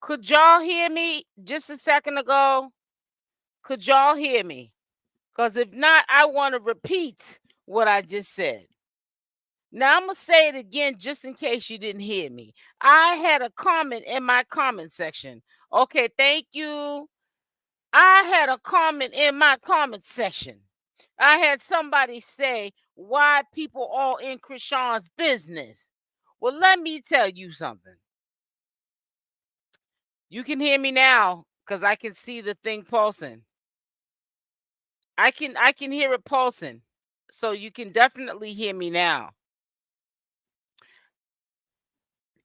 Could y'all hear me just a second ago? Could y'all hear me? Because if not, I want to repeat what I just said. Now, I'm going to say it again just in case you didn't hear me. I had a comment in my comment section. Okay, thank you. I had a comment in my comment section. I had somebody say, why people all in Chrisean's business? Well, let me tell you something. You can hear me now because I can see the thing pulsing. I can hear it pulsing. So you can definitely hear me now.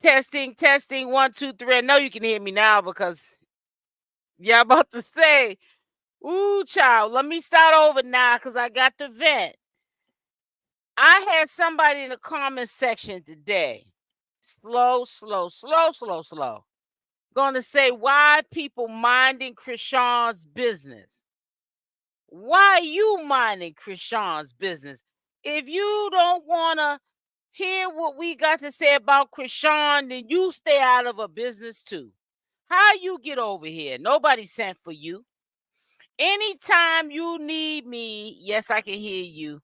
Testing, testing, 1, 2, 3. I know you can hear me now because y'all about to say, ooh, child, let me start over now because I got the vent. I had somebody in the comment section today. Slow. Gonna say why people minding Chrisean's business. Why you minding Chrisean's business? If you don't wanna hear what we got to say about Chrisean, then you stay out of a business too. How you get over here? Nobody sent for you. Anytime you need me, yes, I can hear you.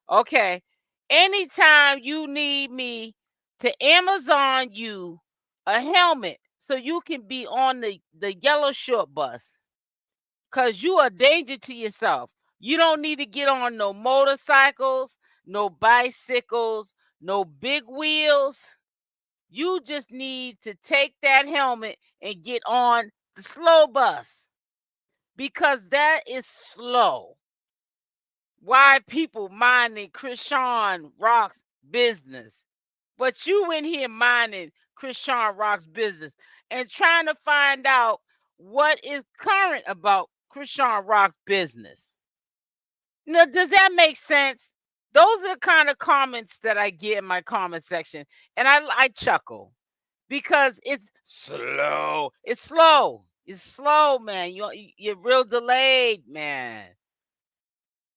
Okay. Anytime you need me to Amazon you a helmet so you can be on the yellow short bus, because you are a danger to yourself. You don't need to get on no motorcycles, no bicycles, no big wheels. You just need to take that helmet and get on the slow bus because that is slow. Why people minding Chrisean Rock's business? But you in here minding Chrisean Rock's business and trying to find out what is current about Chrisean Rock's business. Now, does that make sense? Those are the kind of comments that I get in my comment section, and I chuckle because it's slow. It's slow. It's slow, man. You're real delayed, man.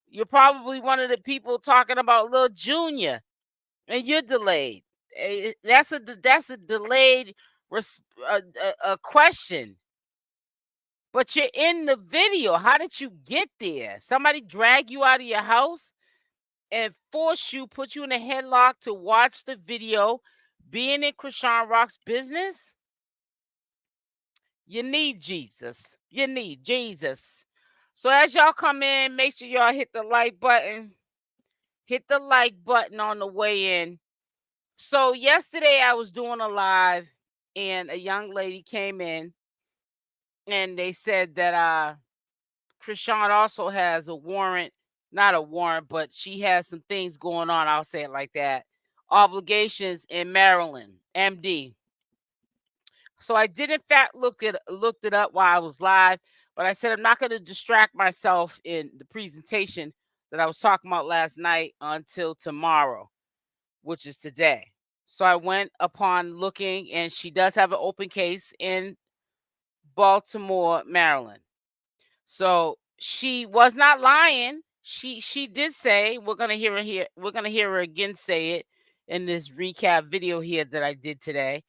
You're probably one of the people talking about Lil Junior, and you're delayed. That's a delayed question. But you're in the video. How did you get there? Somebody drag you out of your house and force you, put you in a headlock to watch the video, being in Chrisean Rock's business? You need Jesus. You need Jesus. So as y'all come in, make sure y'all hit the like button. Hit the like button on the way in. So yesterday I was doing a live and a young lady came in and they said that Chrisean also has a warrant, not a warrant, but she has some things going on. I'll say it like that. Obligations in Maryland, MD. So I did in fact looked it up while I was live, but I said I'm not going to distract myself in the presentation that I was talking about last night until tomorrow, which is today. So I went upon looking, and she does have an open case in Baltimore, Maryland. So she was not lying. She did say, we're gonna hear her here. We're gonna hear her again say it in this recap video here that I did today,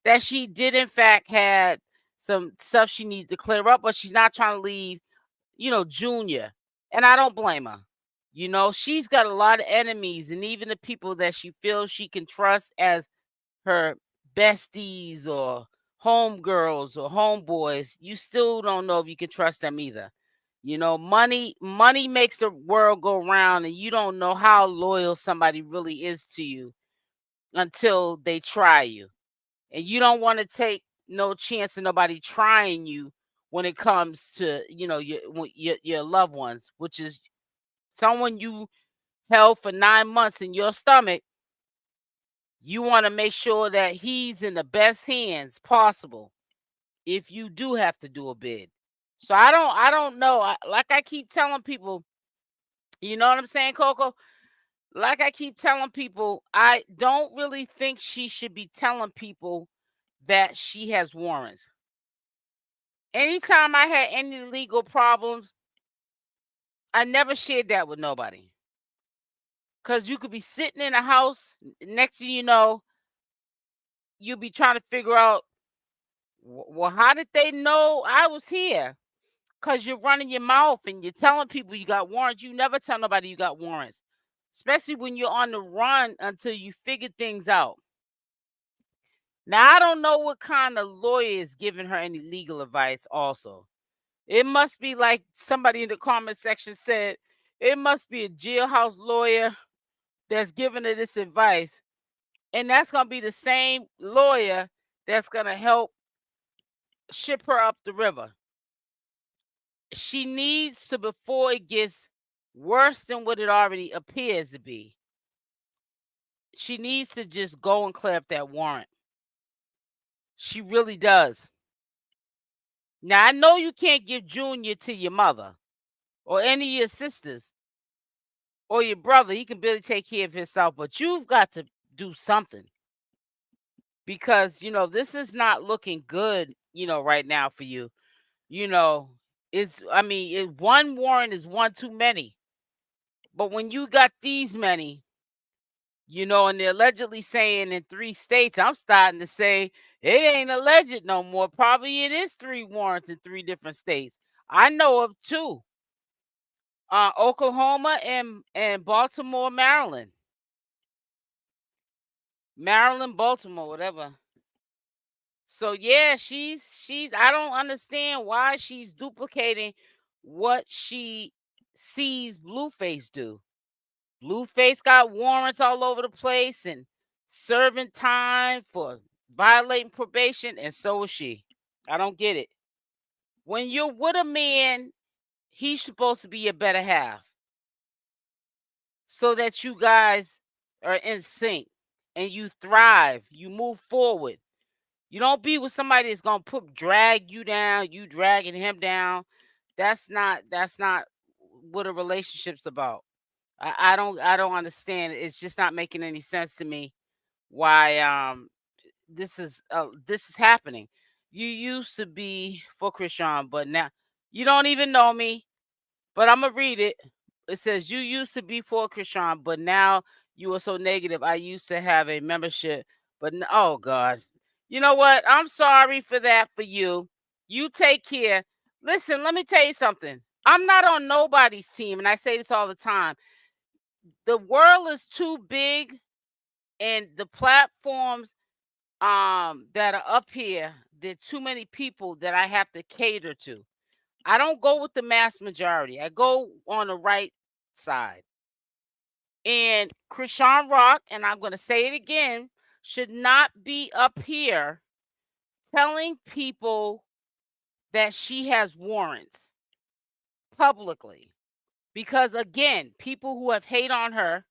that she did in fact had some stuff she needs to clear up, but she's not trying to leave, Junior. And I don't blame her. She's got a lot of enemies, and even the people that she feels she can trust as her besties or homegirls or homeboys, you still don't know if you can trust them either. Money makes the world go round, and you don't know how loyal somebody really is to you until they try you. And you don't want to take no chance of nobody trying you when it comes to, your loved ones, which is someone you held for 9 months in your stomach. You want to make sure that he's in the best hands possible if you do have to do a bid. So I don't know. Like I keep telling people, you know what I'm saying, Coco? Like I keep telling people, I don't really think she should be telling people that she has warrants. Anytime I had any legal problems, I never shared that with nobody. Because you could be sitting in a house, next thing you know, you'll be trying to figure out Well, how did they know I was here? Because you're running your mouth and you're telling people you got warrants. You never tell nobody you got warrants, especially when you're on the run until you figure things out. Now, I don't know what kind of lawyer is giving her any legal advice, also. It must be like somebody in the comment section said, it must be a jailhouse lawyer that's giving her this advice. And that's going to be the same lawyer that's going to help ship her up the river. She needs to, before it gets worse than what it already appears to be, she needs to just go and clear up that warrant. She really does. Now, I know you can't give Junior to your mother or any of your sisters or your brother. He can barely take care of himself, but you've got to do something because, this is not looking good, right now for you. One warrant is one too many. But when you got these many, and they're allegedly saying in 3 states, I'm starting to say it ain't alleged no more. Probably it is 3 warrants in 3 different states. I know of 2. Oklahoma and Baltimore, Maryland. Maryland, Baltimore, whatever. So yeah, she's I don't understand why she's duplicating what she sees Blueface do. Blueface got warrants all over the place and serving time for violating probation, and so is she. I don't get it. When you're with a man, he's supposed to be your better half so that you guys are in sync and you thrive, you move forward. You don't be with somebody that's gonna drag you down, you dragging him down. That's not what a relationship's about. I don't understand. It's just not making any sense to me why this is happening. You used to be for Chrisean, but now you don't even know me. But I'm gonna read it. It says you used to be for Chrisean, but now you are so negative. I used to have a membership, but oh God, you know what? I'm sorry for that for you. You take care. Listen, let me tell you something. I'm not on nobody's team, and I say this all the time. The world is too big, and the platforms that are up here, there are too many people that I have to cater to. I don't go with the mass majority. I go on the right side. And Chrisean Rock, and I'm going to say it again, should not be up here telling people that she has warrants publicly. Because again, people who have hating on her,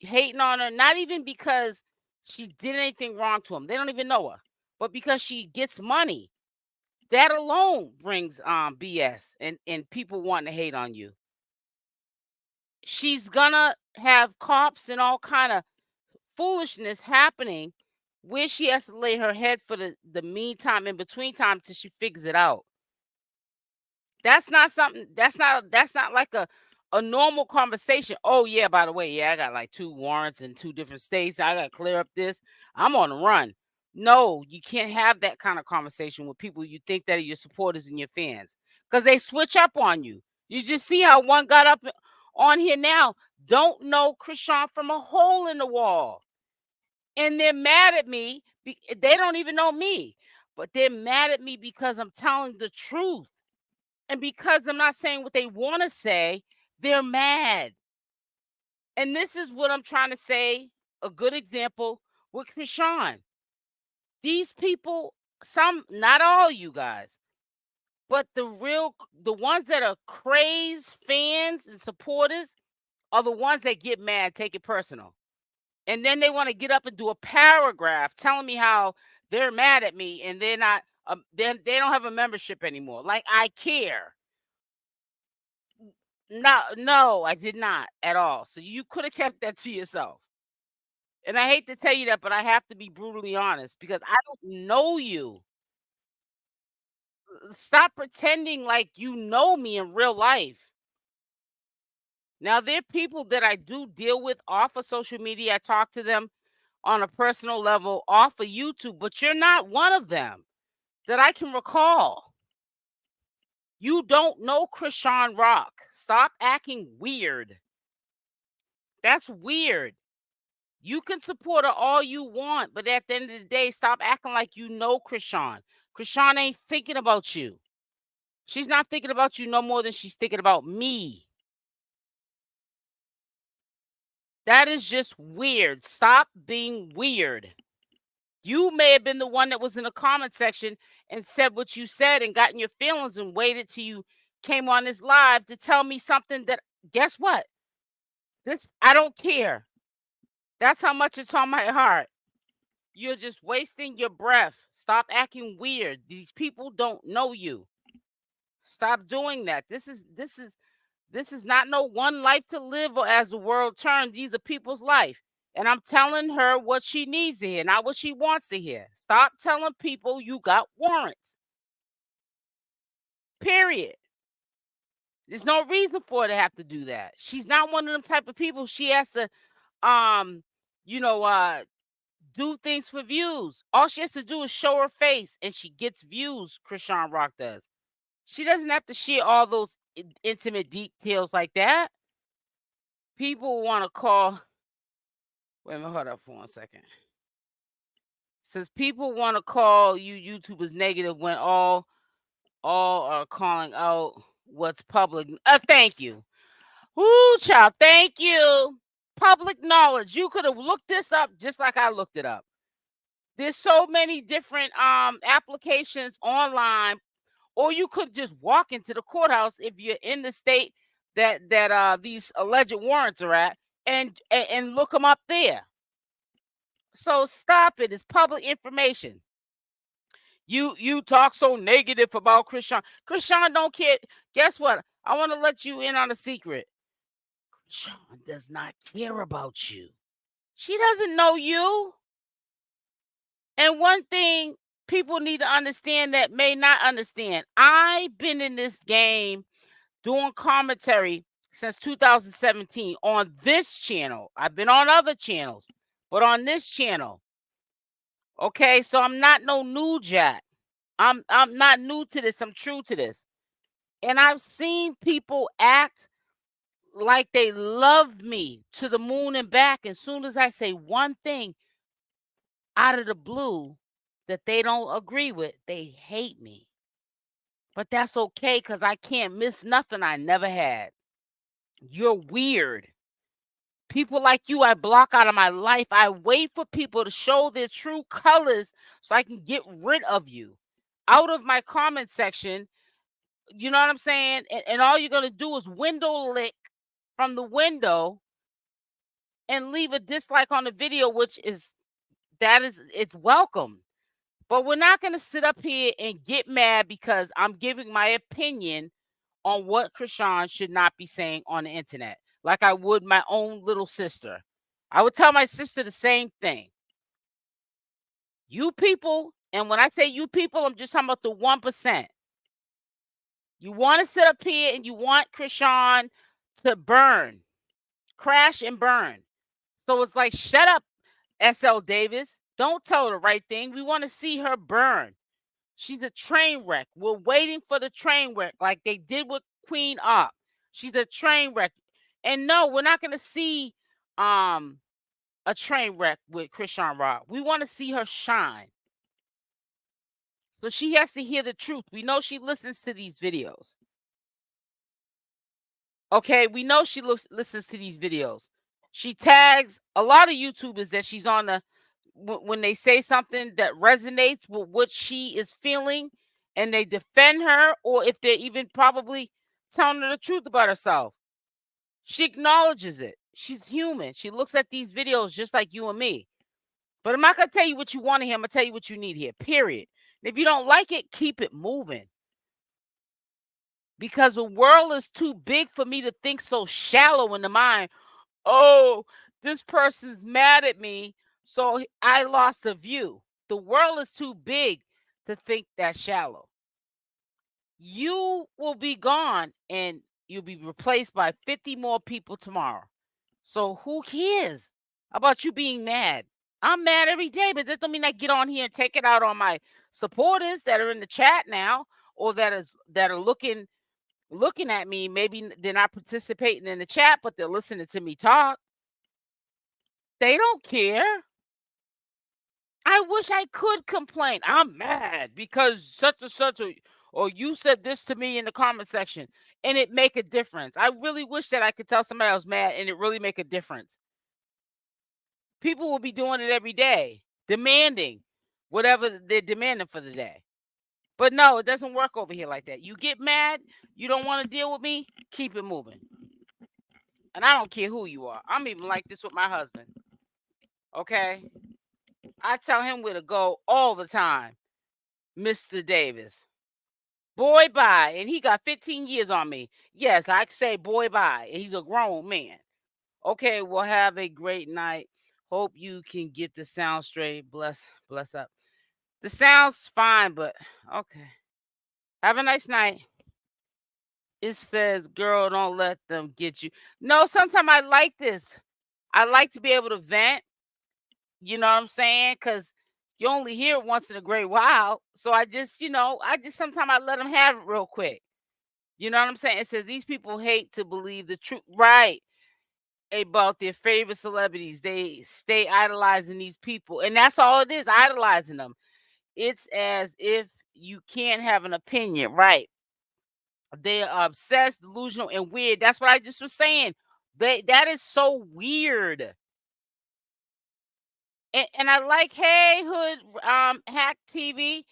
not even because she did anything wrong to them. They don't even know her. But because she gets money. That alone brings BS and people wanting to hate on you. She's gonna have cops and all kind of foolishness happening where she has to lay her head for the meantime, in between time, till she figures it out. That's not something. That's not like a normal conversation. Oh yeah, by the way, yeah, I got like 2 warrants in 2 different states. I got to clear up this. I'm on the run. No, you can't have that kind of conversation with people you think that are your supporters and your fans, because they switch up on you. You just see how one got up on here now. Don't know Chrisean from a hole in the wall, and they're mad at me. They don't even know me, but they're mad at me because I'm telling the truth. And because I'm not saying what they want to say, they're mad. And this is what I'm trying to say. A good example with Chrisean. These people, some, not all you guys, but the ones that are crazed fans and supporters are the ones that get mad, take it personal. And then they want to get up and do a paragraph telling me how they're mad at me and they're not, they don't have a membership anymore. Like I care. No, I did not at all. So you could have kept that to yourself. And I hate to tell you that, but I have to be brutally honest because I don't know you. Stop pretending like you know me in real life. Now, there are people that I do deal with off of social media. I talk to them on a personal level off of YouTube, but you're not one of them. that I can recall. You don't know Chrisean Rock. Stop acting weird. That's weird. You can support her all you want, but at the end of the day, stop acting like you know Chrisean. Chrisean ain't thinking about you. She's not thinking about you no more than she's thinking about me. That is just weird. Stop being weird. You may have been the one that was in the comment section and said what you said and got in your feelings and waited till you came on this live to tell me something that, guess what? I don't care. That's how much it's on my heart. You're just wasting your breath. Stop acting weird. These people don't know you. Stop doing that. This is not no one life to live, or as the world turns. These are people's life. And I'm telling her what she needs to hear, not what she wants to hear. Stop telling people you got warrants. Period. There's no reason for her to have to do that. She's not one of them type of people. She has to do things for views. All she has to do is show her face and she gets views. Chrisean Rock does. She doesn't have to share all those intimate details like that. People want to call. Wait a minute, hold up for 1 second. Says people want to call you YouTubers negative when all are calling out what's public. Thank you. Woo, child. Thank you. Public knowledge. You could have looked this up just like I looked it up. There's so many different applications online, or you could just walk into the courthouse if you're in the state that these alleged warrants are at, and look them up there. So stop it. It's public information. You talk so negative about Chrisean. Chrisean don't care. Guess what? I want to let you in on a secret. Chrisean does not care about you. She doesn't know you. And one thing people need to understand that may not understand. I've been in this game doing commentary since 2017 on this channel. I've been on other channels, but on this channel. Okay, so I'm not no new jack. I'm not new to this. I'm true to this. And I've seen people act like they love me to the moon and back. As soon as I say one thing out of the blue that they don't agree with, they hate me. But that's okay, because I can't miss nothing I never had. You're weird. People like you, I block out of my life. I wait for people to show their true colors so I can get rid of you out of my comment section. You know what I'm saying? And all you're going to do is window lick from the window and leave a dislike on the video, which is, it's welcome. But we're not going to sit up here and get mad because I'm giving my opinion on what Chrisean should not be saying on the internet, like I would my own little sister. I would tell my sister the same thing. You people, and when I say you people, I'm just talking about the 1%. You want to sit up here and you want Chrisean to burn, crash and burn. So it's like, shut up, SL Davis. Don't tell her the right thing. We want to see her burn. She's a train wreck. We're waiting for the train wreck like they did with Queen Op. She's a train wreck. And no, we're not going to see a train wreck with Chrisean Rock. We want to see her shine. So she has to hear the truth. We know she listens to these videos. Okay, we know she listens to these videos. She tags a lot of YouTubers that she's on the when they say something that resonates with what she is feeling, and they defend her, or if they're even probably telling her the truth about herself. She acknowledges it. She's human. She looks at these videos just like you and me. But I'm not going to tell you what you want to hear. I'm going to tell you what you need here, period. And if you don't like it, keep it moving. Because the world is too big for me to think so shallow in the mind. Oh, this person's mad at me, so I lost a view. The world is too big to think that shallow. You will be gone and you'll be replaced by 50 more people tomorrow. So who cares about you being mad? I'm mad every day, but that don't mean I get on here and take it out on my supporters that are in the chat now, or that are looking at me. Maybe they're not participating in the chat, but they're listening to me talk. They don't care. I wish I could complain. I'm mad because such and such, or you said this to me in the comment section, and it make a difference. I really wish that I could tell somebody I was mad and it really make a difference. People will be doing it every day, demanding whatever they're demanding for the day. But no, it doesn't work over here like that. You get mad, you don't want to deal with me, keep it moving. And I don't care who you are. I'm even like this with my husband. Okay? I tell him where to go all the time, Mr. Davis. Boy, bye. And he got 15 years on me. Yes, I say boy, bye. And he's a grown man. Okay, well, have a great night. Hope you can get the sound straight. Bless up. The sound's fine, but okay. Have a nice night. It says, girl, don't let them get you. No, sometimes I like this. I like to be able to vent. You know what I'm saying? Because you only hear it once in a great while. So I just sometimes I let them have it real quick. You know what I'm saying? It says these people hate to believe the truth. Right. About their favorite celebrities. They stay idolizing these people. And that's all it is, idolizing them. It's as if you can't have an opinion. Right. They are obsessed, delusional, and weird. That's what I just was saying. That is so weird. And I like Hey Hood Hack TV,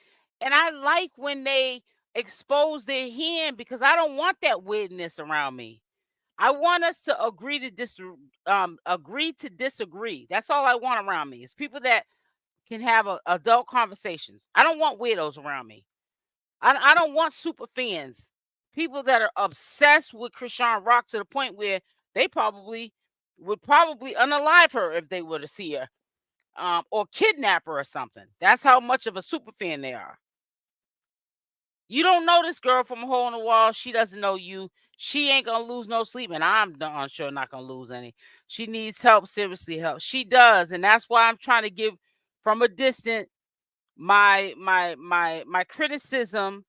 and I like when they expose their hand because I don't want that weirdness around me. I want us to agree to disagree. That's all I want around me. It's people that can have adult conversations. I don't want weirdos around me. I don't want super fans. People that are obsessed with Chrisean Rock to the point where they would probably unalive her if they were to see her, or kidnap her or something. That's how much of a super fan they are. You don't know this girl from a hole in the wall. She doesn't know you. She ain't gonna lose no sleep, and I'm darn sure not gonna lose any. She needs help, seriously help. She does, and that's why I'm trying to give from a distance my criticism,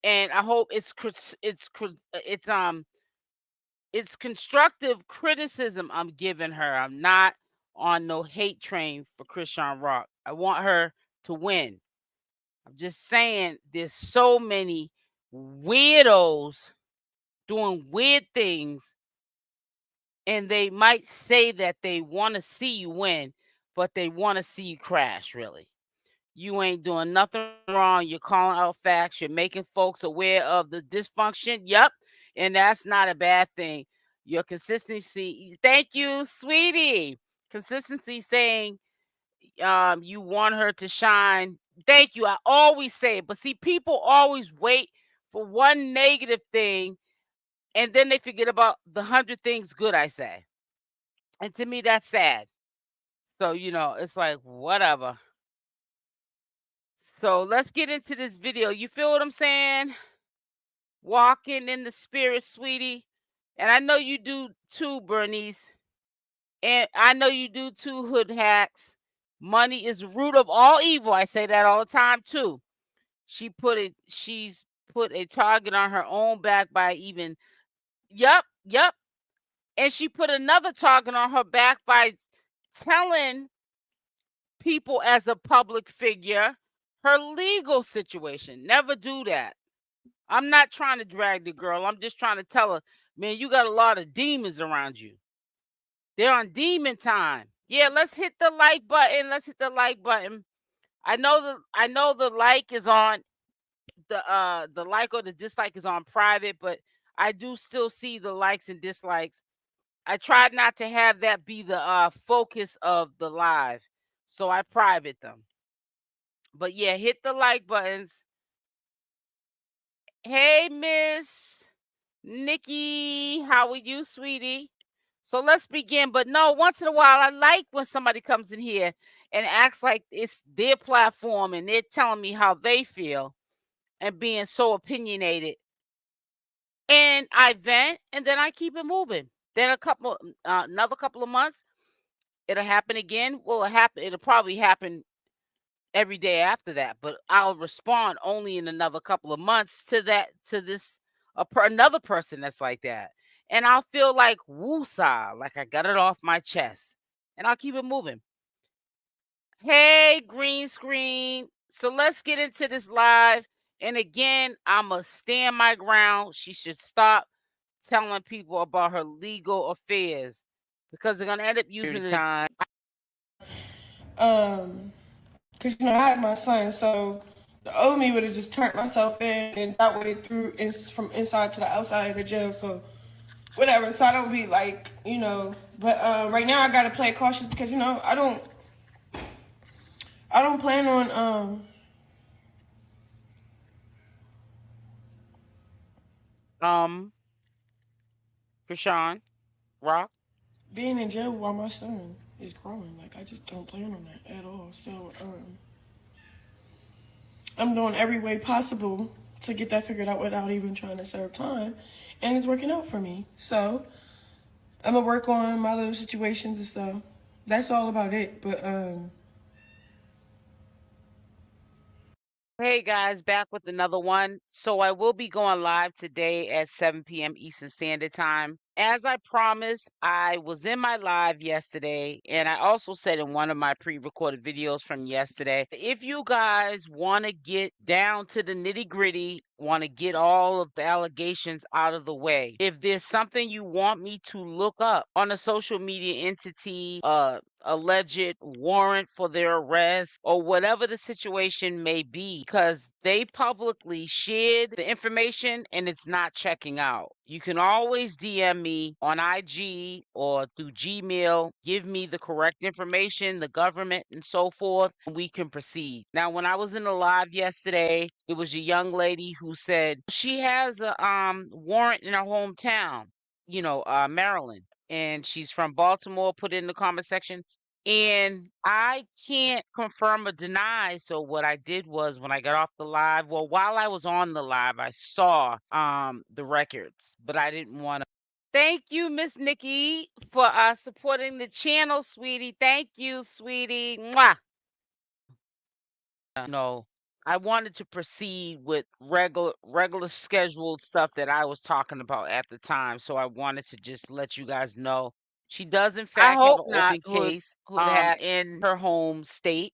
and I hope it's constructive criticism I'm giving her. I'm not on no hate train for Chrisean Rock. I want her to win. I'm just saying there's so many weirdos doing weird things, and they might say that they want to see you win, but they want to see you crash, really. You ain't doing nothing wrong. You're calling out facts. You're making folks aware of the dysfunction. Yep. And that's not a bad thing. Your consistency. Thank you, sweetie. Consistency saying you want her to shine. Thank you. I always say it. But see, people always wait for one negative thing and then they forget about the 100 things good I say. And to me, that's sad. So, it's like, whatever. So let's get into this video. You feel what I'm saying? Walking in the spirit, sweetie. And I know you do too, Bernice. And I know you do too, Hood Hacks. Money is the root of all evil. I say that all the time too. She's put a target on her own back by even yep. And she put another target on her back by telling people as a public figure her legal situation. Never do that. I'm not trying to drag the girl. I'm just trying to tell her, man, you got a lot of demons around you. They're on demon time. Yeah, let's hit the like button. Let's hit the like button. I know the like is on the like or the dislike is on private, but I do still see the likes and dislikes. I tried not to have that be the focus of the live, so I private them. But yeah, hit the like buttons. Hey, Miss Nikki, how are you, sweetie? So let's begin. But no, once in a while, I like when somebody comes in here and acts like it's their platform and they're telling me how they feel and being so opinionated. And I vent and then I keep it moving. Then another couple of months, It'll happen again. Well, it'll probably happen every day after that, but I'll respond only in another couple of months to another person that's like that. And I'll feel like woosah, like I got it off my chest. And I'll keep it moving. Hey, green screen. So let's get into this live. And again, I'ma stand my ground. She should stop telling people about her legal affairs because they're gonna end up using the time. Cause I had my son, so the old me would have just turned myself in and that way through from inside to the outside of the jail. So whatever. So I don't be like, But right now I gotta play cautious because I don't plan on Chrisean, Rock. being in jail while my son is growing. Like I just don't plan on that at all. So I'm doing every way possible to get that figured out without even trying to serve time, and it's working out for me. So I'm gonna work on my little situations and stuff. That's all about it. But Hey guys, back with another one. So I will be going live today at 7 p.m. Eastern Standard Time. As I promised, I was in my live yesterday, and I also said in one of my pre-recorded videos from yesterday, if you guys want to get down to the nitty-gritty, want to get all of the allegations out of the way, if there's something you want me to look up on a social media entity, alleged warrant for their arrest, or whatever the situation may be, because they publicly shared the information and it's not checking out. You can always DM me on IG or through Gmail, give me the correct information, the government, and so forth, and we can proceed. Now, when I was in the live yesterday, it was a young lady who said she has a warrant in her hometown, Maryland, and she's from Baltimore. Put it in the comment section. And I can't confirm or deny. So what I did was when I got off the live, well, while I was on the live, I saw the records, but I didn't want to. Thank you, Miss Nikki, for supporting the channel, sweetie. Thank you, sweetie. Mwah. No, I wanted to proceed with regular scheduled stuff that I was talking about at the time. So I wanted to just let you guys know she does in fact have an open case in her home state.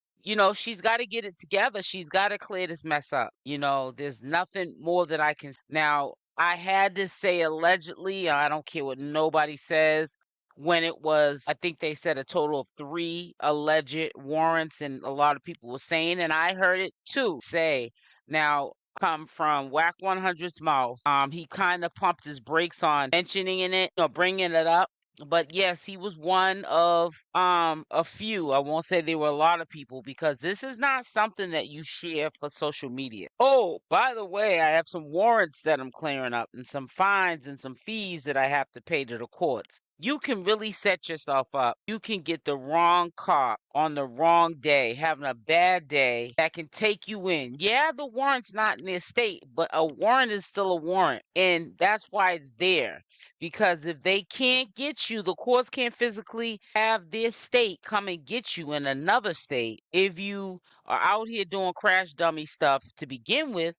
She's got to get it together. She's got to clear this mess up. There's nothing more that I can. Now, I had to say allegedly. I don't care what nobody says. When it was, I think they said a total of 3 alleged warrants, and a lot of people were saying, and I heard it too, say, now come from Whack 100's mouth. He kind of pumped his brakes on mentioning it, bringing it up. But yes, he was one of a few. I won't say there were a lot of people, because this is not something that you share for social media. Oh, by the way, I have some warrants that I'm clearing up and some fines and some fees that I have to pay to the courts. You can really set yourself up. You can get the wrong cop on the wrong day, having a bad day, that can take you in. Yeah, the warrant's not in their state, but a warrant is still a warrant. And that's why it's there. Because if they can't get you, the courts can't physically have their state come and get you in another state. If you are out here doing crash dummy stuff to begin with,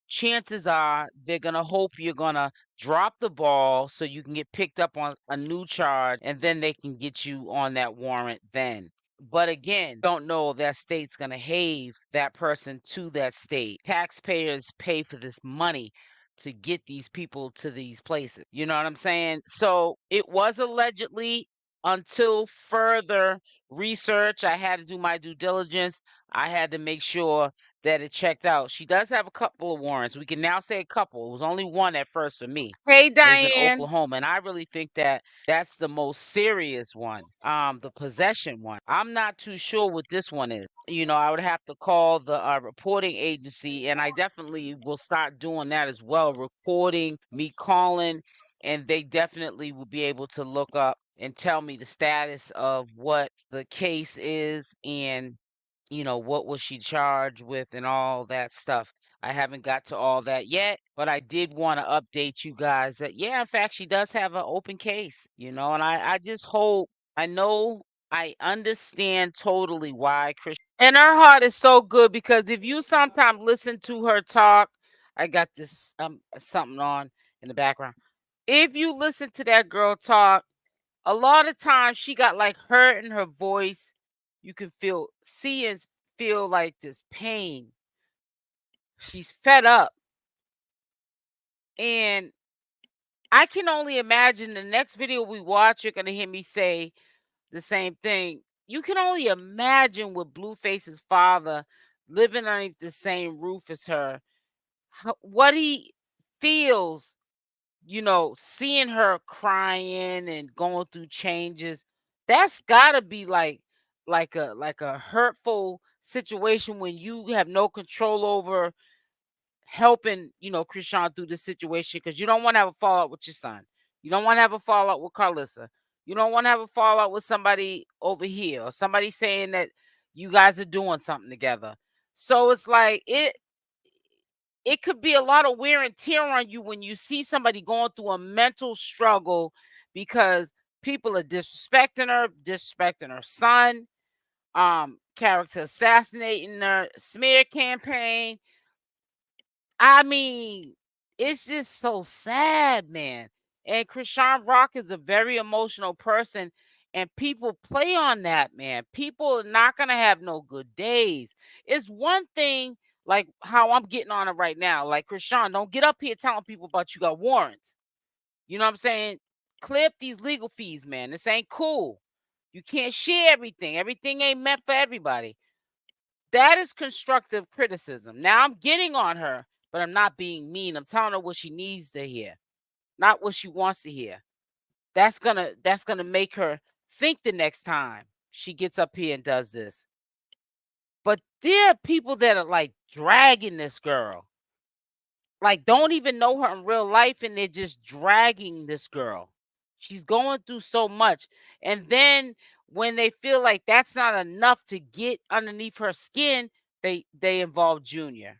chances are they're going to hope you're going to drop the ball so you can get picked up on a new charge, and then they can get you on that warrant then. But again, don't know if that state's going to have that person to that state. Taxpayers pay for this money to get these people to these places. You know what I'm saying? So it was allegedly, until further research. I had to do my due diligence. I had to make sure that it checked out. She does have a couple of warrants. We can now say a couple. It was only one at first for me. Hey, It was in Diane. Oklahoma, and I really think that that's the most serious one, the possession one. I'm not too sure what this one is. I would have to call the reporting agency, and I definitely will start doing that as well, recording me calling, and they definitely will be able to look up and tell me the status of what the case is, and what was she charged with and all that stuff. I haven't got to all that yet, but I did want to update you guys that, yeah, in fact, she does have an open case, and I just hope, I know I understand totally why Chrisean. And her heart is so good because if you sometimes listen to her talk, I got this something on in the background. If you listen to that girl talk, a lot of times she got like hurt in her voice. You can see and feel like this pain. She's fed up. And I can only imagine the next video we watch, you're gonna hear me say the same thing. You can only imagine with Blueface's father living underneath the same roof as her, what he feels, seeing her crying and going through changes. That's gotta be like a hurtful situation when you have no control over helping, Chrisean through this situation because you don't want to have a fallout with your son. You don't want to have a fallout with Carlissa. You don't want to have a fallout with somebody over here or somebody saying that you guys are doing something together. So it's like it could be a lot of wear and tear on you when you see somebody going through a mental struggle because people are disrespecting her son, character assassinating her, smear campaign. I mean, it's just so sad, man. And Chrisean Rock is a very emotional person, and people play on that, man. People are not gonna have no good days. It's one thing, like how I'm getting on it right now. Like Chrisean, don't get up here telling people about you got warrants. You know what I'm saying? Clear up these legal fees, man. This ain't cool. You can't share everything. Everything ain't meant for everybody. That is constructive criticism. Now I'm getting on her, but I'm not being mean. I'm telling her what she needs to hear, not what she wants to hear. That's gonna make her think the next time she gets up here and does this. But there are people that are like dragging this girl, like don't even know her in real life, and they're just dragging this girl. She's going through so much, and then when they feel like that's not enough to get underneath her skin, they involve Junior.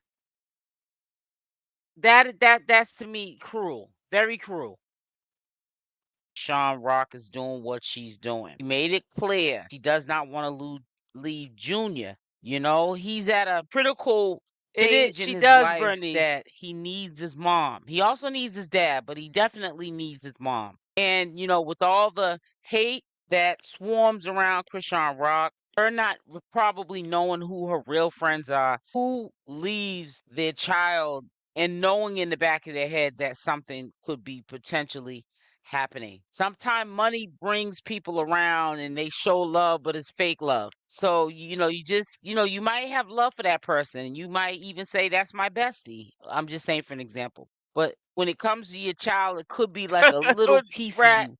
That's to me cruel, very cruel. Sean Rock is doing what she's doing. She made it clear she does not want to leave Junior. He's at a critical stage in She his does, life Bernice. that he needs his mom. He also needs his dad, but he definitely needs his mom. And with all the hate that swarms around Chrisean Rock, her not probably knowing who her real friends are, who leaves their child and knowing in the back of their head that something could be potentially happening. Sometimes money brings people around and they show love, but it's fake love. So, you just, you might have love for that person. You might even say, that's my bestie. I'm just saying for an example. But when it comes to your child, it could be like a little piece of you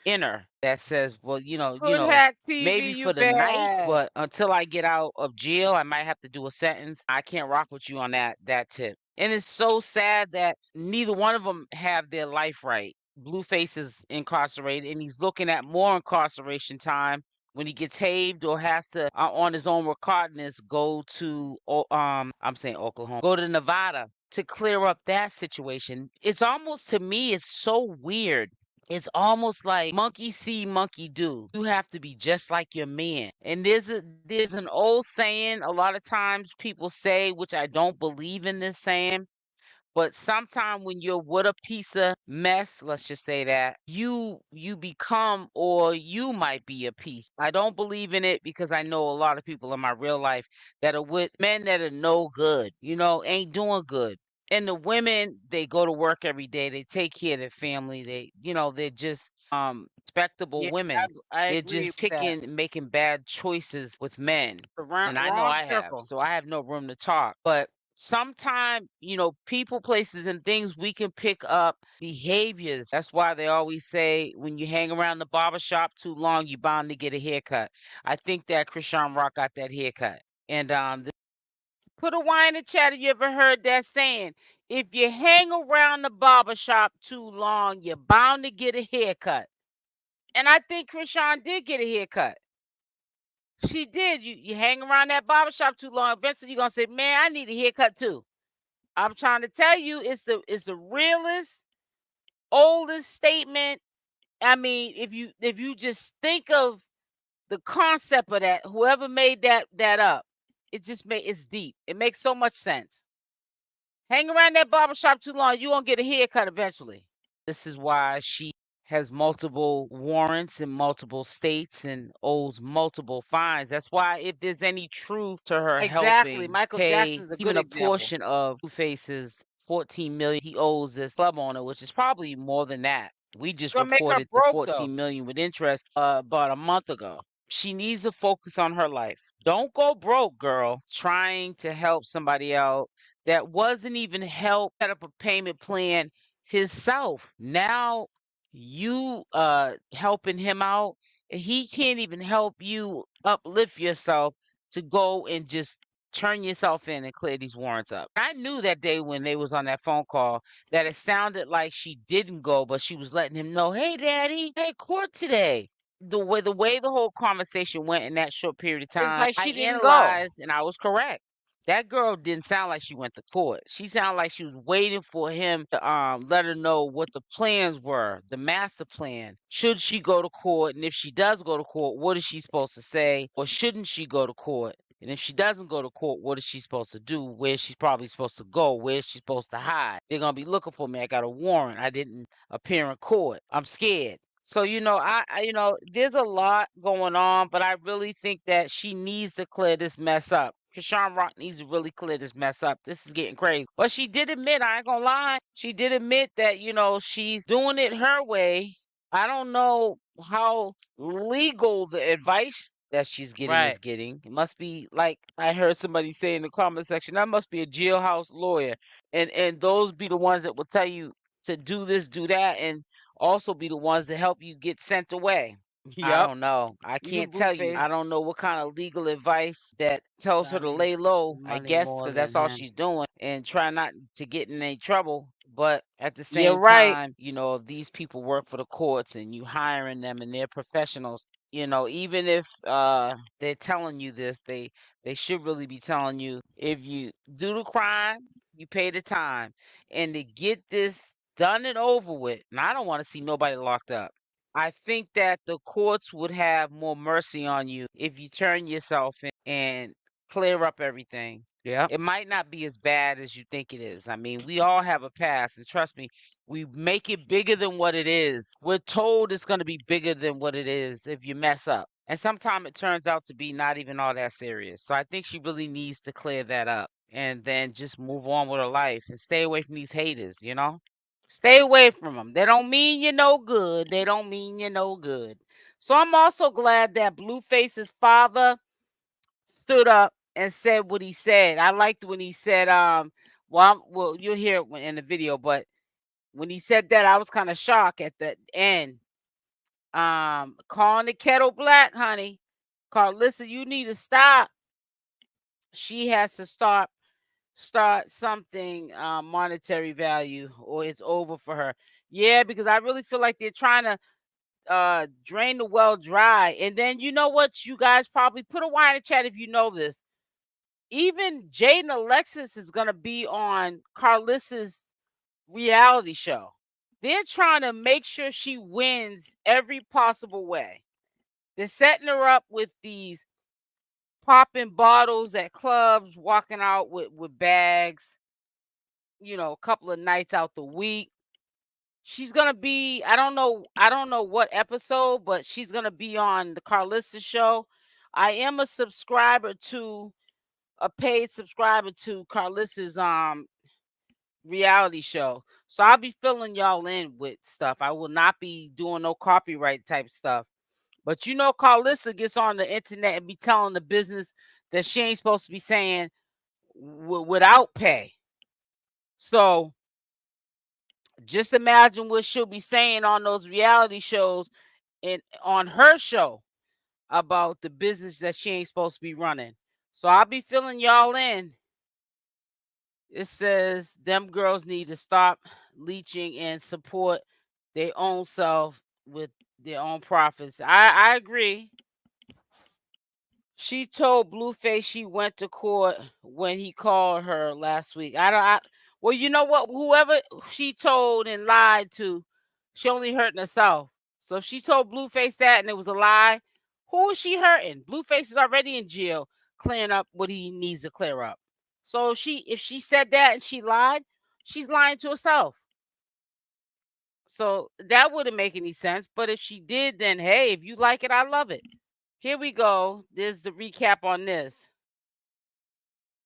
in her that says, well, Hood hat TV, maybe you for the night, bad. but until I get out of jail, I might have to do a sentence. I can't rock with you on that tip. And it's so sad that neither one of them have their life right. Blueface is incarcerated and he's looking at more incarceration time when he gets haved or has to on his own recordness go to I'm saying Oklahoma, go to Nevada to clear up that situation. It's almost, to me, it's so weird. It's almost like monkey see, monkey do. You have to be just like your man. And there's an old saying a lot of times people say, which I don't believe in this saying, but sometimes when you're with a piece of mess, let's just say that, you become, or you might be a piece. I don't believe in it because I know a lot of people in my real life that are with men that are no good, ain't doing good. And the women, they go to work every day, they take care of their family, they're just respectable Yeah, women. I They're agree just with that. making bad choices with men. The And I know wrong I have, circle. so I have no room to talk. But sometimes, people, places, and things, we can pick up behaviors. That's why they always say when you hang around the barber shop too long, you're bound to get a haircut. I think that Chrisean Rock got that haircut. And put a Y in the chat if you ever heard that saying. If you hang around the barber shop too long, you're bound to get a haircut. And I think Chrisean did get a haircut. She did. You hang around that barber shop too long, eventually you're gonna say, man, I need a haircut too. I'm trying to tell you, it's the realest, oldest statement. I mean, if you just think of the concept of that, whoever made that up, it's deep. It makes so much sense. Hang around that barbershop too long, you gonna get a haircut eventually. This is why she has multiple warrants in multiple states and owes multiple fines. That's why if there's any truth to her Exactly. helping Michael pay Jackson's a good even a example. portion of Blueface's 14 million he owes this club owner, which is probably more than that. We It's just gonna make her reported the broke though. 14 million with interest about a month ago. She needs to focus on her life. Don't go broke, girl, trying to help somebody out that wasn't even help set up a payment plan himself. Now you helping him out, and he can't even help you uplift yourself to go and just turn yourself in and clear these warrants up. I knew that day when they was on that phone call that it sounded like she didn't go, but she was letting him know, "Hey daddy, hey, court today." The way the whole conversation went in that short period of It's time, like I she didn't go. analyzed and I was correct. That girl didn't sound like she went to court. She sounded like she was waiting for him to let her know what the plans were, the master plan. Should she go to court? And if she does go to court, what is she supposed to say? Or shouldn't she go to court? And if she doesn't go to court, what is she supposed to do? Where she's probably supposed to go? Where is she supposed to hide? They're gonna be looking for me. I got a warrant. I didn't appear in court. I'm scared. So there's a lot going on, but I really think that she needs to clear this mess up. Chrisean Rock needs to really clear this mess up. This is getting crazy. But she did admit, I ain't gonna lie, she did admit that she's doing it her way. I don't know how legal the advice that she's getting is Right. getting. It must be like I heard somebody say in the comment section, that must be a jailhouse lawyer. And those be the ones that will tell you to do this, do that, and also be the ones that help you get sent away. I Yep. don't know. I You can't tell you. I Blueface don't know what kind of legal advice that tells her that to lay needs low, I money guess, more because than that's all him. she's doing, and try not to get in any trouble. But at the You're same right. time, if these people work for the courts and you hiring them and they're professionals, even if they're telling you this, they should really be telling you, if you do the crime, you pay the time. And to get this done and over with, and I don't want to see nobody locked up. I think that the courts would have more mercy on you if you turn yourself in and clear up everything. Yep. It might not be as bad as you think it is. I mean, we all have a past, and trust me, we make it bigger than what it is. We're told it's going to be bigger than what it is if you mess up. And sometimes it turns out to be not even all that serious. So I think she really needs to clear that up and then just move on with her life and stay away from these haters. Stay away from them. They don't mean you no good. They don't mean you no good. So I'm also glad that Blueface's father stood up and said what he said. I liked when he said, well, you'll hear it in the video, but when he said that, I was kind of shocked at the end. Calling the kettle black, honey. Listen, you need to stop. She has to start something monetary value, or it's over for her. Yeah, because I really feel like they're trying to drain the well dry. And then you know what? You guys probably put a wine in the chat if you know this. Even Jaidyn Alexis is gonna be on Carlissa's reality show. They're trying to make sure she wins every possible way. They're setting her up with these popping bottles at clubs, walking out with bags, a couple of nights out the week. She's gonna be, I don't know what episode, but she's gonna be on the Carlissa show. I am a paid subscriber to Carlissa's reality show. So I'll be filling y'all in with stuff. I will not be doing no copyright type stuff. But Carlissa gets on the internet and be telling the business that she ain't supposed to be saying without pay. So just imagine what she'll be saying on those reality shows and on her show about the business that she ain't supposed to be running. So I'll be filling y'all in. It says them girls need to stop leeching and support their own self with their own profits. I agree. She told Blueface she went to court when he called her last week. Well, you know what? Whoever she told and lied to, she only hurting herself. So if she told Blueface that and it was a lie, Who is she hurting? Blueface is already in jail, clearing up what he needs to clear up. So if she said that and she lied, she's lying to herself. So that wouldn't make any sense. But if she did, then hey, if you like it, I love it. Here we go. There's the recap on this.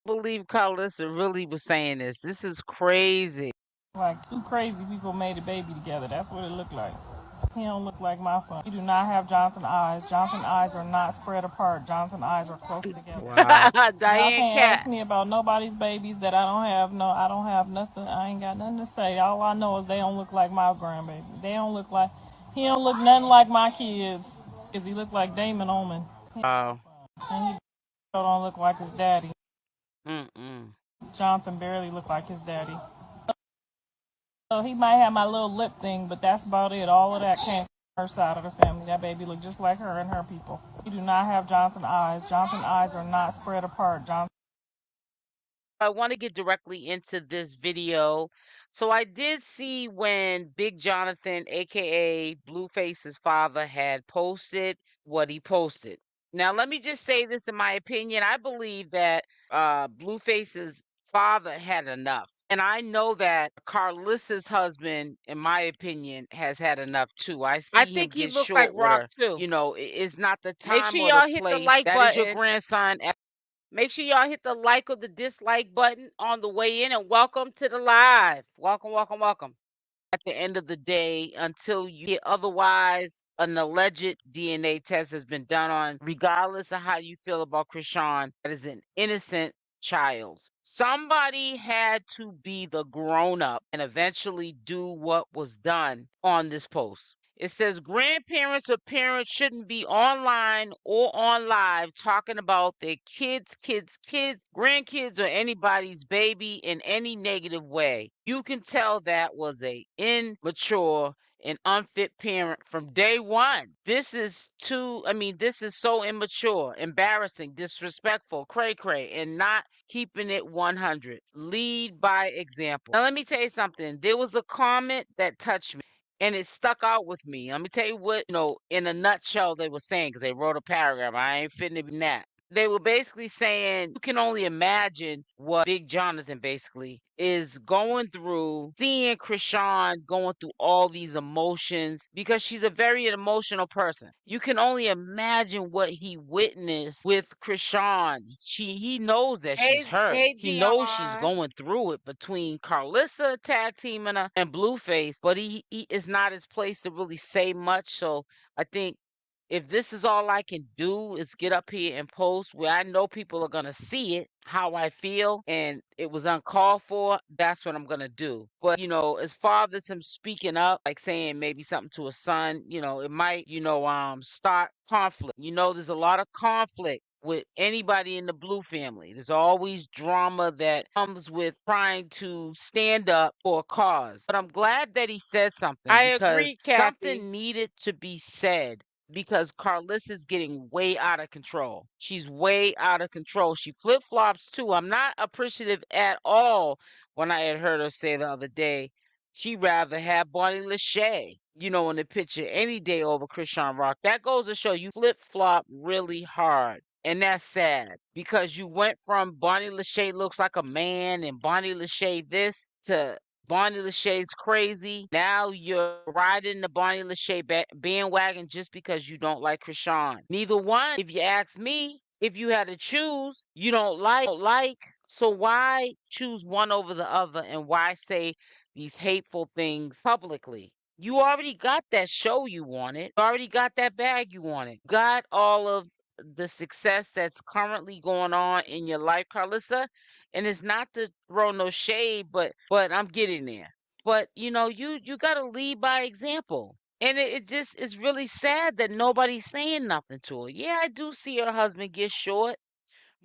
I believe Carlissa really was saying this. This is crazy. Like two crazy people made a baby together. That's what it looked like. He don't look like my son. He do not have Jonathan eyes. Jonathan eyes are not spread apart. Jonathan eyes are close together. Wow. Y'all Diane can't Cat. ask me about nobody's babies that I don't have. No, I don't have nothing. I ain't got nothing to say. All I know is they don't look like my grandbaby. They don't look like. He don't look nothing like my kids. Cause he look like Damon Omen. Wow. And he don't look like his daddy. Mm-mm. Jonathan barely look like his daddy. So he might have my little lip thing, but that's about it. All of that came from her side of the family. That baby looked just like her and her people. He do not have Jonathan eyes. Jonathan eyes are not spread apart. I want to get directly into this video. So I did see when Big Jonathan, aka Blueface's father, had posted what he posted. Now let me just say this in my opinion. I believe that Blueface's father had enough. And I know that Carlissa's husband, in my opinion, has had enough too. I see him think he get looks like short with Rock her. too. You know, it's not the Make time sure or the y'all hit the place. like That is your button. grandson. Make sure y'all hit the like or the dislike button on the way in, and welcome to the live. Welcome, welcome, welcome. At the end of the day, until you get otherwise, an alleged DNA test has been done on, regardless of how you feel about Chrisean, that is an innocent child. Somebody had to be the grown up and eventually do what was done on this post. It says grandparents or parents shouldn't be online or on live talking about their kids, grandkids, or anybody's baby in any negative way. You can tell that was a immature and unfit parent from day one. This is this is so immature, embarrassing, disrespectful, cray, and not keeping it 100. Lead by example. Now, let me tell you something. There was a comment that touched me and it stuck out with me. Let me tell you what, in a nutshell, they were saying, because they wrote a paragraph. I ain't fitting to be that. They were basically saying you can only imagine what Big Jonathan basically is going through, seeing Chrisean going through all these emotions, because she's a very emotional person. You can only imagine what he witnessed with Chrisean. He knows that she's hurt. Hey, He knows she's Dion. going through it between Carlissa tag teaming her and Blueface, but he is not his place to really say much. So I think if this is all I can do is get up here and post where I know people are going to see it, how I feel, and it was uncalled for, that's what I'm going to do. But, as far as him speaking up, like saying maybe something to a son, it might, start conflict. There's a lot of conflict with anybody in the Blue family. There's always drama that comes with trying to stand up for a cause. But I'm glad that he said something, I because agree, Kathy. something needed to be said, because Carlissa's getting way out of control. She's way out of control. She flip-flops too. I'm not appreciative at all when I had heard her say the other day she'd rather have Bonnie Lachey, in the picture any day over Chrisean Rock. That goes to show you flip-flop really hard. And that's sad, because you went from Bonnie Lachey looks like a man and Bonnie Lachey this to Bonnie Lachey's crazy. Now you're riding the Bonnie Lachey bandwagon just because you don't like Chrisean. Neither one, if you ask me, if you had to choose, you don't like. So why choose one over the other, and why say these hateful things publicly? You already got that show you wanted. You already got that bag you wanted. Got all of the success that's currently going on in your life, Carlissa. And it's not to throw no shade, but I'm getting there. But you gotta lead by example. And it just is really sad that nobody's saying nothing to her. Yeah, I do see her husband get short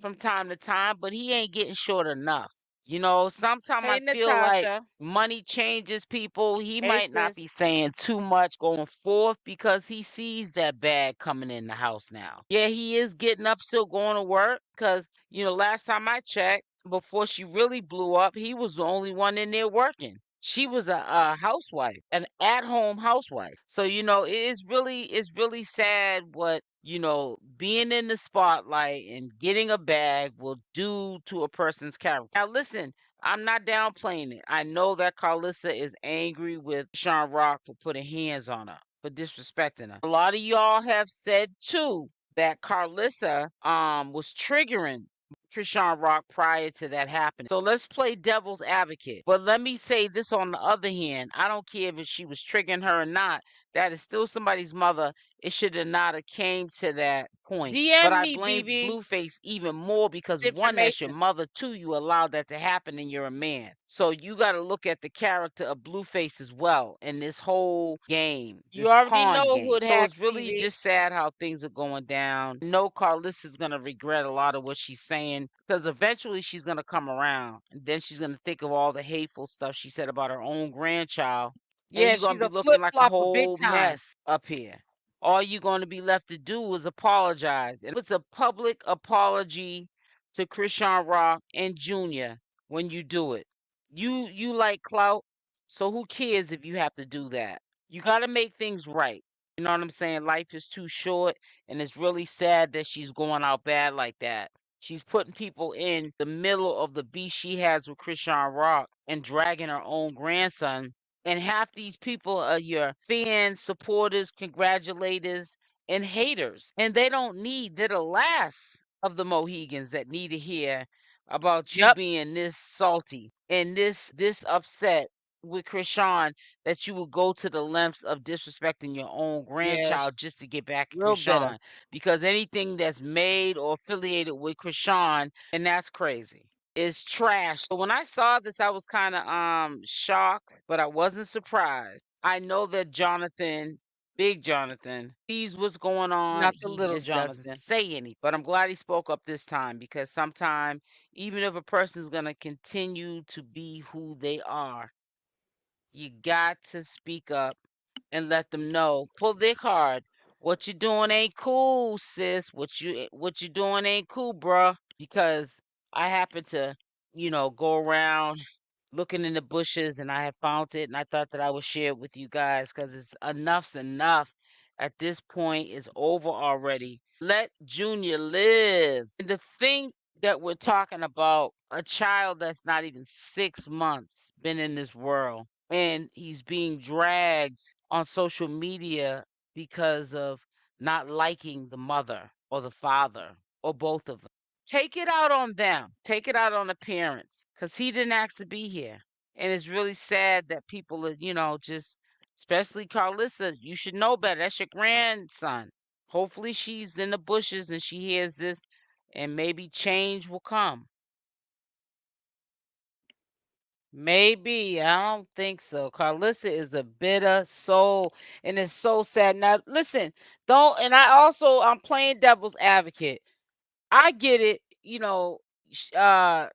from time to time, but he ain't getting short enough. Sometimes Hey, I feel like Natasha. money changes people. He Hey, might not sis. be saying too much going forth because he sees that bag coming in the house now. Yeah, he is getting up, still going to work, because, last time I checked, before she really blew up, he was the only one in there working. She was a housewife, an at-home housewife. So it's really sad what being in the spotlight and getting a bag will do to a person's character. Now listen, I'm not downplaying it. I know that Carlissa is angry with Sean Rock for putting hands on her, for disrespecting her. A lot of y'all have said too that Carlissa was triggering Chrisean Rock prior to that happening. So let's play devil's advocate. But let me say this on the other hand. I don't care if she was triggering her or not. That is still somebody's mother. It should have not have came to that point. But DM I me, blame BB. Blueface even more because one, that's your Information. mother. Two, you allowed that to happen and you're a man. So you got to look at the character of Blueface as well in this whole game, You this already pawn know who game. it So it's hacks, really BB. just sad how things are going down. No, Carlissa's going to regret a lot of what she's saying because eventually she's going to come around and then she's going to think of all the hateful stuff she said about her own grandchild. And Yeah, you're going she's to be a looking flip like a flopper, big whole time. mess up here. All you're going to be left to do is apologize. And it's a public apology to Chrisean Rock and Junior when you do it. You like clout, so who cares if you have to do that? You got to make things right. You know what I'm saying? Life is too short, and it's really sad that she's going out bad like that. She's putting people in the middle of the beef she has with Chrisean Rock and dragging her own grandson. And half these people are your fans, supporters, congratulators, and haters. And they're the last of the Mohegans that need to hear about you Yep. being this salty and this upset with Chrisean that you would go to the lengths of disrespecting your own Yeah, grandchild just to get back at real bitter. Chrisean. Because anything that's made or affiliated with Chrisean, and that's crazy, is trash. So when I saw this, I was kind of shocked, but I wasn't surprised. I know that Jonathan, Big Jonathan, sees what's going on. Not the He little just doesn't Jonathan. say anything. But I'm glad he spoke up this time because sometimes, even if a person's gonna continue to be who they are, you got to speak up and let them know. Pull their card. What you doing ain't cool, sis. What you doing ain't cool, bruh. Because I happen to, go around looking in the bushes and I have found it and I thought that I would share it with you guys because it's enough's enough. At this point, it's over already. Let Junior live. And to think that we're talking about a child that's not even 6 months been in this world and he's being dragged on social media because of not liking the mother or the father or both of them. Take it out on them. Take it out on the parents because he didn't ask to be here. And it's really sad that people are, just, especially Carlissa, you should know better. That's your grandson. Hopefully she's in the bushes and she hears this and maybe change will come. Maybe. I don't think so. Carlissa is a bitter soul and it's so sad. Now, listen, don't, and I'm playing devil's advocate. I get it. Chrisean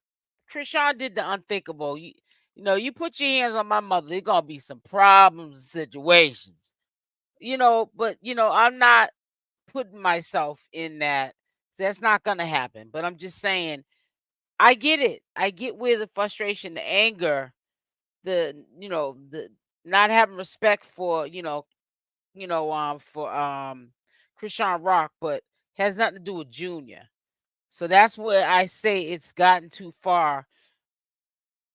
did the unthinkable. You put your hands on my mother, there's going to be some problems and situations. But, I'm not putting myself in that. That's not going to happen. But I'm just saying, I get it. I get where the frustration, the anger, the not having respect for Chrisean Rock, but has nothing to do with Junior. So that's where I say it's gotten too far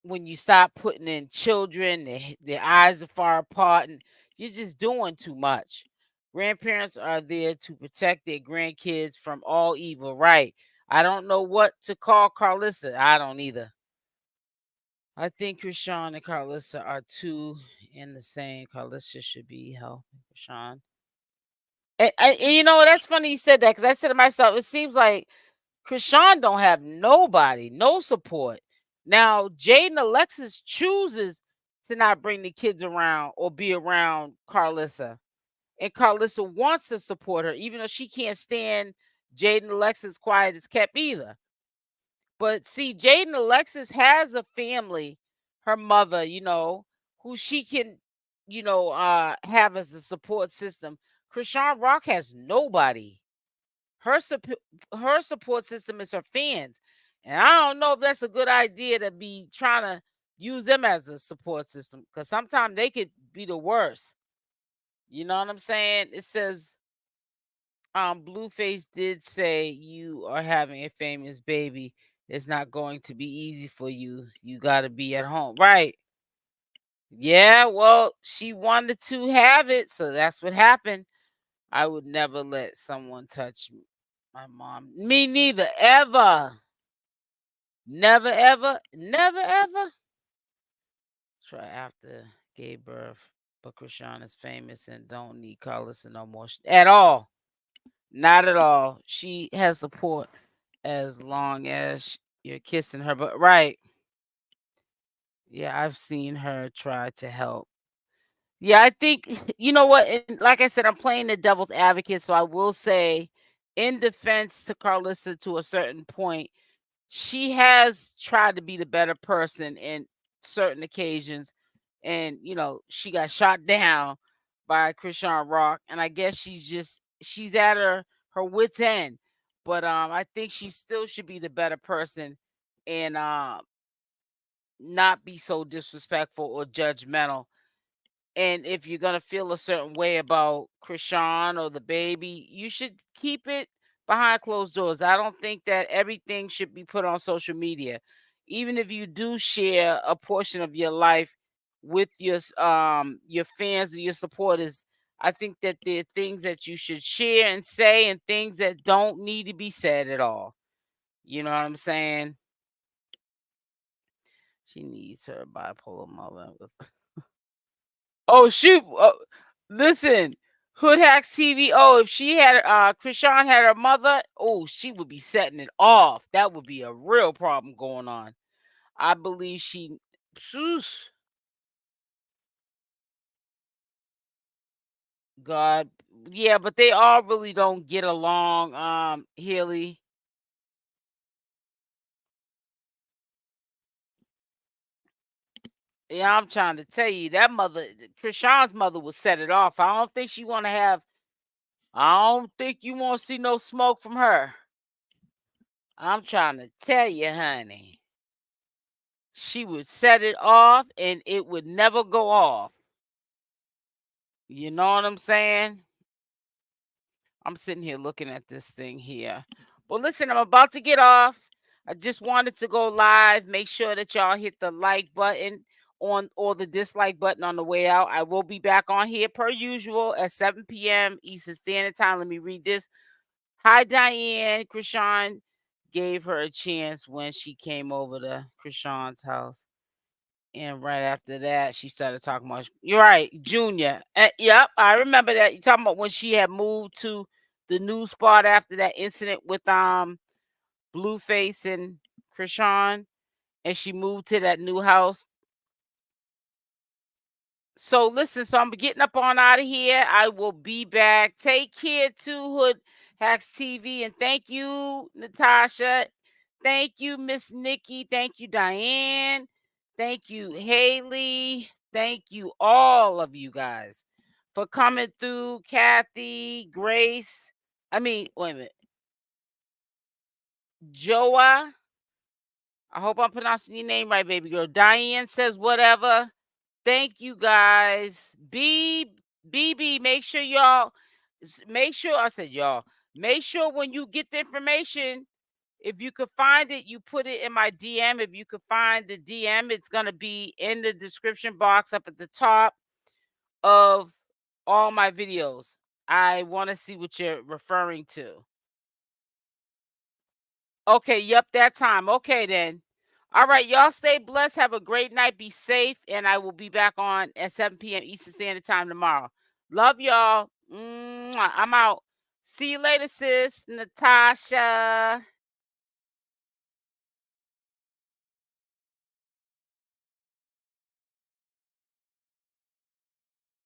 when you stop putting in children, their eyes are far apart, and you're just doing too much. Grandparents are there to protect their grandkids from all evil, right? I don't know what to call Carlissa. I don't either. I think Chrisean and Carlissa are two in the same. Carlissa should be helping Chrisean. And that's funny you said that because I said to myself, it seems like Chrisean don't have nobody, no support. Now, Jaidyn Alexis chooses to not bring the kids around or be around Carlissa. And Carlissa wants to support her, even though she can't stand Jaidyn Alexis quiet as kept either. But see, Jaidyn Alexis has a family, her mother, who she can, have as a support system. Chrisean Rock has nobody. Her support system is her fans. And I don't know if that's a good idea to be trying to Use them as a support system because sometimes they could be the worst. You know what I'm saying? It says Blueface did say you are having a famous baby. It's not going to be easy for you. You got to be at home. Right. Yeah, well, she wanted to have it, so that's what happened. I would never let someone touch my mom. Me neither. Ever. Never, ever. Never, ever. Try after gave birth. But Chrisean is famous and don't need Carlos no more. At all. Not at all. She has support as long as you're kissing her. But right. Yeah, I've seen her try to help. Yeah, I think you know what, and like I said, I'm playing the devil's advocate, so I will say, in defense to Carlissa, to a certain point, she has tried to be the better person in certain occasions, and she got shot down by Chrisean Rock, and I guess she's at her wits end, but I think she still should be the better person and not be so disrespectful or judgmental. And if you're gonna feel a certain way about Chrisean or the baby, you should keep it behind closed doors. I don't think that everything should be put on social media. Even if you do share a portion of your life with your fans or your supporters, I think that there are things that you should share and say and things that don't need to be said at all. You know what I'm saying? She needs her bipolar mother with Oh shoot! Listen, Hood Hacks TV. Oh, if she had Chrisean had her mother, oh, she would be setting it off. That would be a real problem going on. I believe she. Phew, God, yeah, but they all really don't get along. Healy. Yeah, I'm trying to tell you that mother, Chrisean's mother, would set it off. I don't think she want to have. I don't think you want to see no smoke from her. I'm trying to tell you, honey. She would set it off and it would never go off. You know what I'm saying? I'm sitting here looking at this thing here. Well, listen, I'm about to get off. I just wanted to go live. Make sure that y'all hit the like button on or the dislike button on the way out. I will be back on here per usual at 7 p.m. Eastern Standard Time. Let me read this. Hi, Diane. Chrisean gave her a chance when she came over to Chrisean's house. And right after that, she started talking about. You're right, Junior. Yep, I remember that. You talking about when she had moved to the new spot after that incident with Blueface and Chrisean, and she moved to that new house. So listen, so I'm getting up on out of here. I will be back. Take care to Hood Hacks TV, and thank you, Natasha. Thank you, Miss Nikki. Thank you, Diane. Thank you, Haley. Thank you, all of you guys, for coming through. Kathy, Grace. Wait a minute. Joa. I hope I'm pronouncing your name right, baby girl. Diane says whatever. Thank you guys. BB, make sure I said y'all. Make sure when you get the information, if you could find it, you put it in my DM. If you could find the DM, it's gonna be in the description box up at the top of all my videos. I want to see what you're referring to. Okay, yep, that time. Okay, then. All right, y'all stay blessed. Have a great night. Be safe. And I will be back on at 7 p.m. Eastern Standard Time tomorrow. Love y'all. Mwah. I'm out. See you later, sis. Natasha.